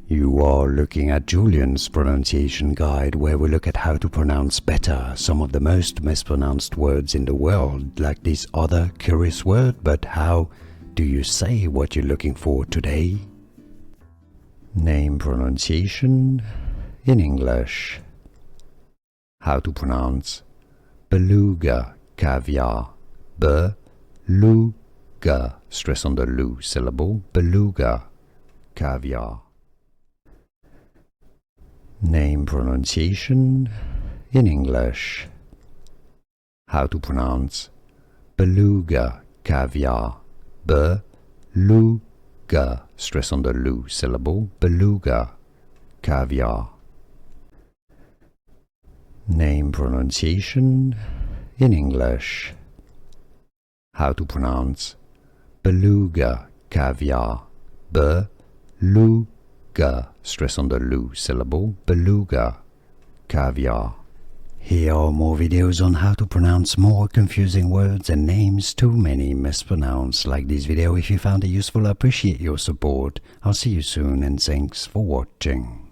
You are looking at Julian's pronunciation guide, where we look at how to pronounce better some of the most mispronounced words in the world, like this other curious word. But how do you say what you're looking for today? Name pronunciation in English. How to pronounce beluga caviar. Beluga, stress on the lu syllable, beluga caviar. Name pronunciation in English. How to pronounce beluga caviar. Beluga, stress on the lu syllable, beluga caviar. Name pronunciation in English. How to pronounce beluga caviar. Beluga, stress on the lu syllable, beluga caviar. Here are more videos on how to pronounce more confusing words and names too many mispronounced. Like this video if you found it useful. I appreciate your support. I'll see you soon and thanks for watching.